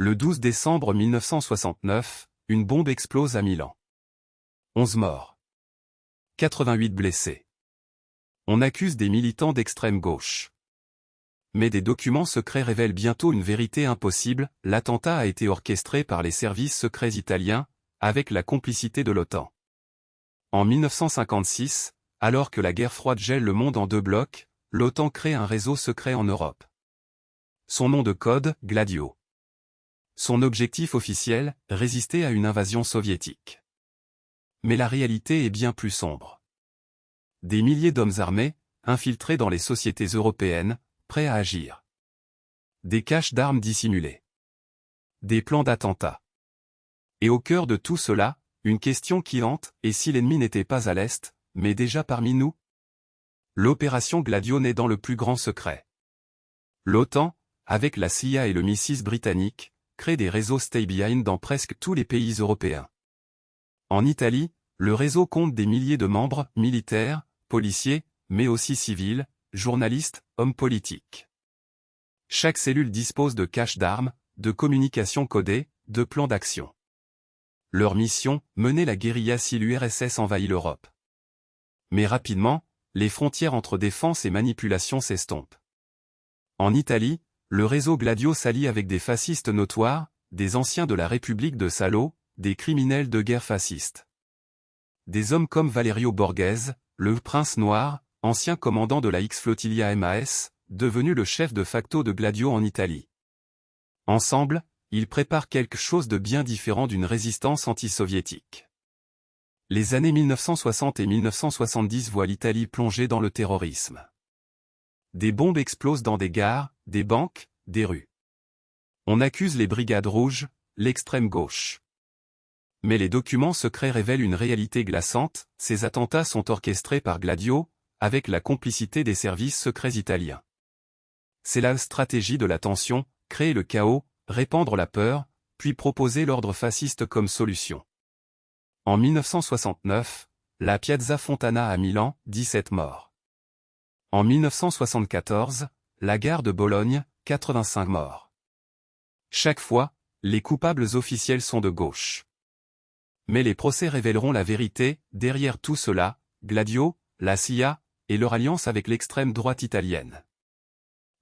Le 12 décembre 1969, une bombe explose à Milan. 11 morts. 88 blessés. On accuse des militants d'extrême gauche. Mais des documents secrets révèlent bientôt une vérité impossible, l'attentat a été orchestré par les services secrets italiens, avec la complicité de l'OTAN. En 1956, alors que la guerre froide gèle le monde en deux blocs, l'OTAN crée un réseau secret en Europe. Son nom de code, Gladio. Son objectif officiel, résister à une invasion soviétique. Mais la réalité est bien plus sombre. Des milliers d'hommes armés, infiltrés dans les sociétés européennes, prêts à agir. Des caches d'armes dissimulées. Des plans d'attentats. Et au cœur de tout cela, une question qui hante, et si l'ennemi n'était pas à l'Est, mais déjà parmi nous? L'opération Gladio naît dans le plus grand secret. L'OTAN, avec la CIA et le MI6 britannique, crée des réseaux stay behind dans presque tous les pays européens. En Italie, le réseau compte des milliers de membres, militaires, policiers, mais aussi civils, journalistes, hommes politiques. Chaque cellule dispose de caches d'armes, de communications codées, de plans d'action. Leur mission, mener la guérilla si l'URSS envahit l'Europe. Mais rapidement, les frontières entre défense et manipulation s'estompent. En Italie, le réseau Gladio s'allie avec des fascistes notoires, des anciens de la République de Salo, des criminels de guerre fascistes. Des hommes comme Valerio Borghese, le prince noir, ancien commandant de la X-Flotilla MAS, devenu le chef de facto de Gladio en Italie. Ensemble, ils préparent quelque chose de bien différent d'une résistance anti-soviétique. Les années 1960 et 1970 voient l'Italie plongée dans le terrorisme. Des bombes explosent dans des gares, des banques, des rues. On accuse les brigades rouges, l'extrême gauche. Mais les documents secrets révèlent une réalité glaçante, ces attentats sont orchestrés par Gladio, avec la complicité des services secrets italiens. C'est la stratégie de la tension, créer le chaos, répandre la peur, puis proposer l'ordre fasciste comme solution. En 1969, la Piazza Fontana à Milan, 17 morts. En 1974, la gare de Bologne, 85 morts. Chaque fois, les coupables officiels sont de gauche. Mais les procès révéleront la vérité, derrière tout cela, Gladio, la CIA, et leur alliance avec l'extrême droite italienne.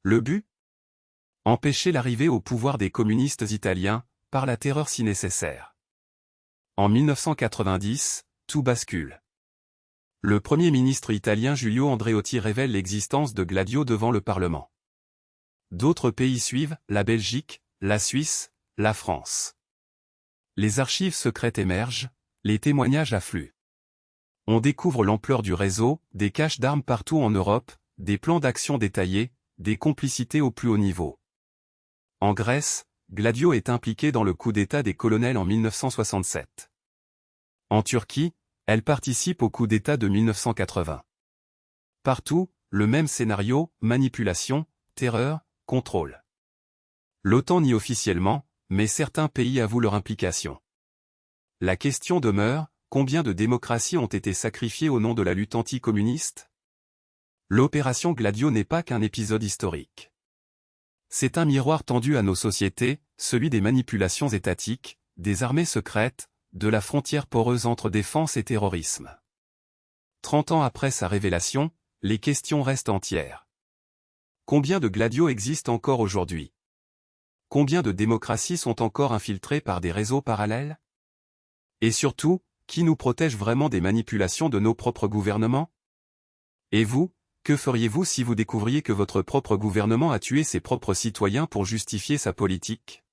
Le but? Empêcher l'arrivée au pouvoir des communistes italiens, par la terreur si nécessaire. En 1990, tout bascule. Le Premier ministre italien Giulio Andreotti révèle l'existence de Gladio devant le Parlement. D'autres pays suivent, la Belgique, la Suisse, la France. Les archives secrètes émergent, les témoignages affluent. On découvre l'ampleur du réseau, des caches d'armes partout en Europe, des plans d'action détaillés, des complicités au plus haut niveau. En Grèce, Gladio est impliqué dans le coup d'État des colonels en 1967. En Turquie, elle participe au coup d'État de 1980. Partout, le même scénario, manipulation, terreur, contrôle. L'OTAN nie officiellement, mais certains pays avouent leur implication. La question demeure, combien de démocraties ont été sacrifiées au nom de la lutte anticommuniste? L'opération Gladio n'est pas qu'un épisode historique. C'est un miroir tendu à nos sociétés, celui des manipulations étatiques, des armées secrètes, de la frontière poreuse entre défense et terrorisme. 30 ans après sa révélation, les questions restent entières. Combien de Gladio existent encore aujourd'hui? Combien de démocraties sont encore infiltrées par des réseaux parallèles? Et surtout, qui nous protège vraiment des manipulations de nos propres gouvernements? Et vous, que feriez-vous si vous découvriez que votre propre gouvernement a tué ses propres citoyens pour justifier sa politique?